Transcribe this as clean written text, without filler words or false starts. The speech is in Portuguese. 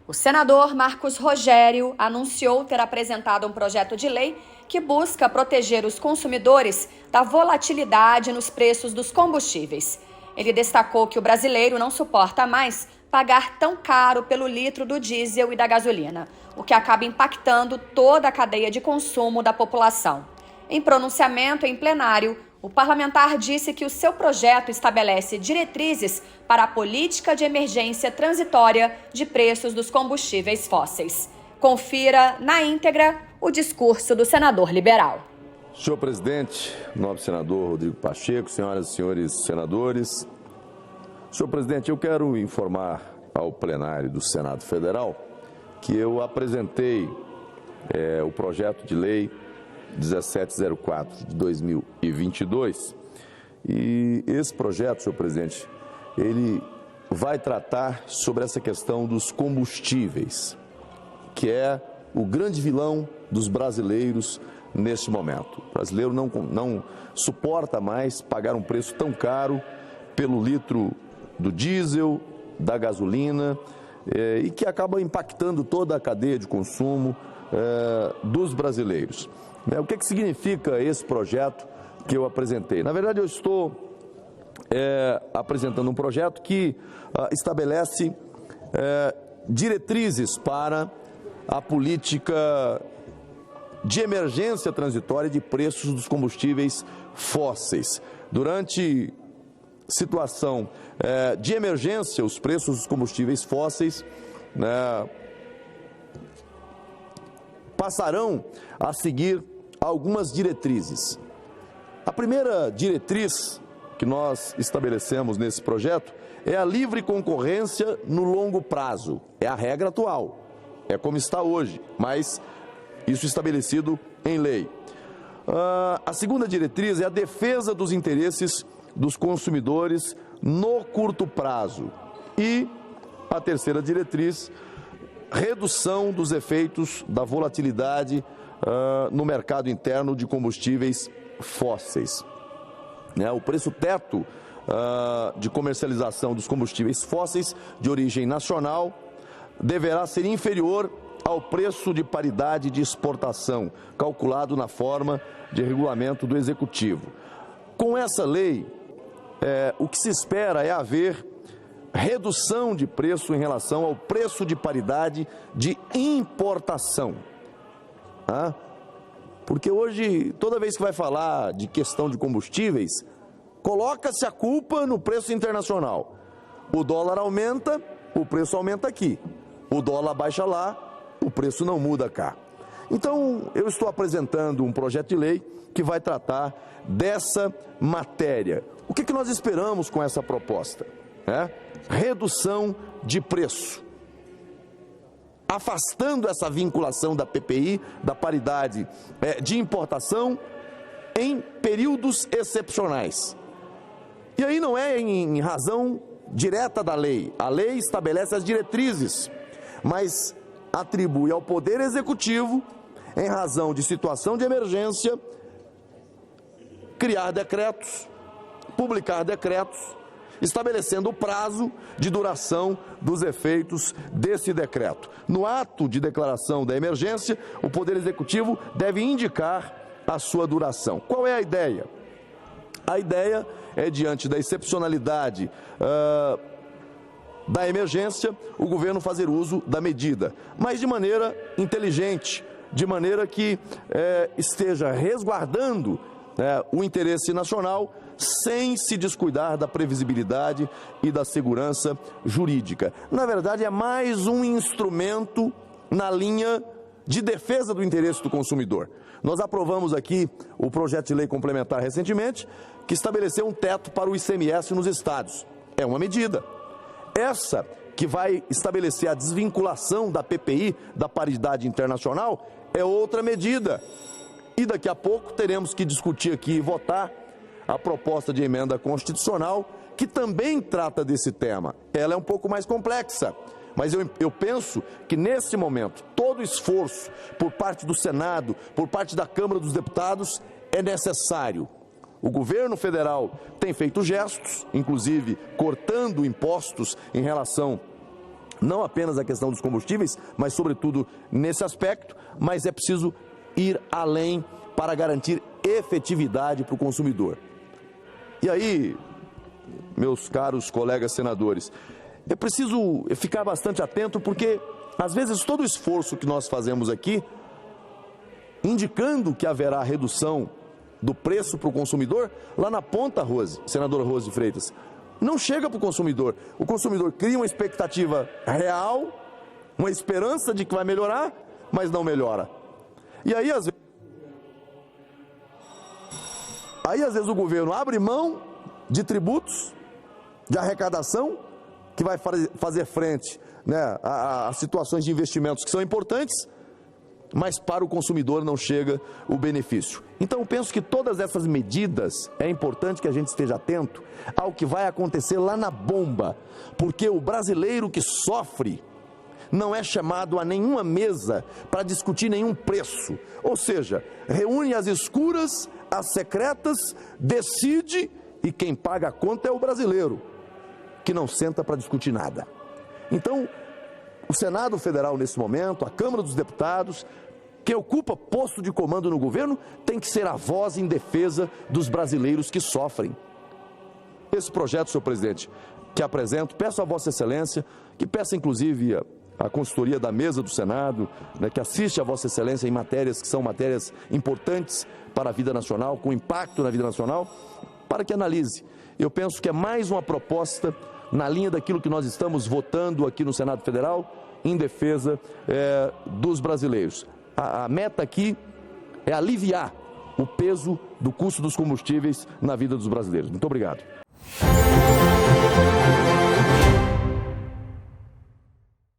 O senador Marcos Rogério anunciou ter apresentado um projeto de lei que busca proteger os consumidores da volatilidade nos preços dos combustíveis. Ele destacou que o brasileiro não suporta mais pagar tão caro pelo litro do diesel e da gasolina, o que acaba impactando toda a cadeia de consumo da população. Em pronunciamento em plenário, o parlamentar disse que o seu projeto estabelece diretrizes para a política de emergência transitória de preços dos combustíveis fósseis. Confira na íntegra o discurso do senador liberal. Senhor presidente, nobre senador Rodrigo Pacheco, senhoras e senhores senadores. Senhor presidente, eu quero informar ao plenário do Senado Federal que eu apresentei o projeto de lei 1704 de 2022 e esse projeto, senhor presidente, ele vai tratar sobre essa questão dos combustíveis, que é o grande vilão dos brasileiros neste momento. O brasileiro não suporta mais pagar um preço tão caro pelo litro do diesel, da gasolina, e que acaba impactando toda a cadeia de consumo dos brasileiros. O que significa esse projeto que eu apresentei? Na verdade, eu estou apresentando um projeto que estabelece diretrizes para a política de emergência transitória de preços dos combustíveis fósseis. Durante situação de emergência, os preços dos combustíveis fósseis passarão a seguir algumas diretrizes. A primeira diretriz que nós estabelecemos nesse projeto é a livre concorrência no longo prazo. É a regra atual, é como está hoje, mas isso estabelecido em lei. A segunda diretriz é a defesa dos interesses dos consumidores no curto prazo. E a terceira diretriz, redução dos efeitos da volatilidade no mercado interno de combustíveis fósseis. O preço teto de comercialização dos combustíveis fósseis de origem nacional deverá ser inferior ao preço de paridade de exportação, calculado na forma de regulamento do Executivo. Com essa lei, o que se espera é haver redução de preço em relação ao preço de paridade de importação. Porque hoje, toda vez que vai falar de questão de combustíveis, coloca-se a culpa no preço internacional. O dólar aumenta, o preço aumenta aqui. O dólar baixa lá, o preço não muda cá. Então, eu estou apresentando um projeto de lei que vai tratar dessa matéria. O que nós esperamos com essa proposta? Redução de preço. Afastando essa vinculação da PPI, da paridade de importação, em períodos excepcionais. E aí não é em razão direta da lei. A lei estabelece as diretrizes, mas atribui ao Poder Executivo, em razão de situação de emergência, criar decretos, publicar decretos, estabelecendo o prazo de duração dos efeitos desse decreto. No ato de declaração da emergência, o Poder Executivo deve indicar a sua duração. Qual é a ideia? A ideia é, diante da excepcionalidade da emergência, o governo fazer uso da medida, mas de maneira inteligente, de maneira que esteja resguardando o interesse nacional, sem se descuidar da previsibilidade e da segurança jurídica. Na verdade, é mais um instrumento na linha de defesa do interesse do consumidor. Nós aprovamos aqui o projeto de lei complementar recentemente, que estabeleceu um teto para o ICMS nos estados. É uma medida. Essa que vai estabelecer a desvinculação da PPI, da paridade internacional, é outra medida. E daqui a pouco teremos que discutir aqui e votar a proposta de emenda constitucional, que também trata desse tema. Ela é um pouco mais complexa, mas eu penso que nesse momento todo esforço por parte do Senado, por parte da Câmara dos Deputados, é necessário. O governo federal tem feito gestos, inclusive cortando impostos em relação não apenas a questão dos combustíveis, mas sobretudo nesse aspecto, mas é preciso ir além para garantir efetividade para o consumidor. E aí, meus caros colegas senadores, é preciso ficar bastante atento, porque às vezes todo o esforço que nós fazemos aqui, indicando que haverá redução do preço para o consumidor, lá na ponta, senadora Rose de Freitas, não chega para o consumidor. O consumidor cria uma expectativa real, uma esperança de que vai melhorar, mas não melhora. E aí, às vezes, o governo abre mão de tributos, de arrecadação, que vai fazer frente, né, a situações de investimentos que são importantes, mas para o consumidor não chega o benefício. Então, eu penso que todas essas medidas, é importante que a gente esteja atento ao que vai acontecer lá na bomba, porque o brasileiro que sofre não é chamado a nenhuma mesa para discutir nenhum preço. Ou seja, reúne as escuras, as secretas, decide, e quem paga a conta é o brasileiro, que não senta para discutir nada. Então, o Senado Federal, nesse momento, a Câmara dos Deputados, que ocupa posto de comando no governo, tem que ser a voz em defesa dos brasileiros que sofrem. Esse projeto, senhor presidente, que apresento, peço a Vossa Excelência, que peça inclusive a consultoria da mesa do Senado, né, que assiste a Vossa Excelência em matérias que são matérias importantes para a vida nacional, com impacto na vida nacional, para que analise. Eu penso que é mais uma proposta na linha daquilo que nós estamos votando aqui no Senado Federal, em defesa dos brasileiros. A meta aqui é aliviar o peso do custo dos combustíveis na vida dos brasileiros. Muito obrigado.